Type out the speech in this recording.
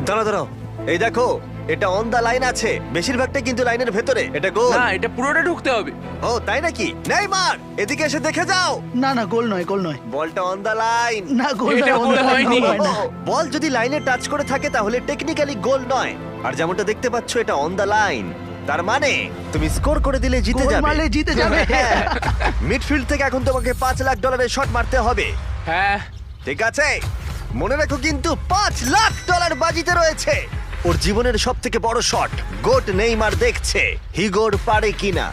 দাঁড়াও দাঁড়াও, এই দেখো, এটা অন দা লাইন আছে, বেশিরভাগটা কিন্তু লাইনের ভেতরে। এটা গোল। না, এটা পুরোটা ঢুকতে হবে। ও তাই নাকি? নেইমার, এদিকে এসে দেখে যাও, না না, গোল নয়, গোল নয়। বলটা অন দা লাইন। না, গোল এটা নয়, গোল অন্য হয়নি। গোল হয় না। বল যদি লাইনে টাচ করে থাকে তাহলে টেকনিক্যালি গোল নয়, আর যেমনটা দেখতে পাচ্ছ এটা অন দা লাইন, তার মানে তুমি স্কোর করে দিলে জিতে গোল যাবে। মারলে জিতে যাবে। হ্যাঁ। মিডফিল্ড থেকে এখন তোমাকে $5 লাখ শট মারতে হবে। হ্যাঁ, ঠিক আছে, মনে রাখো কিন্তু $5 লাখ বাজিতে রয়েছে। ওর জীবনের সব থেকে বড় শট গোট নেইমার দেখছে হিগোর পারে কিনা।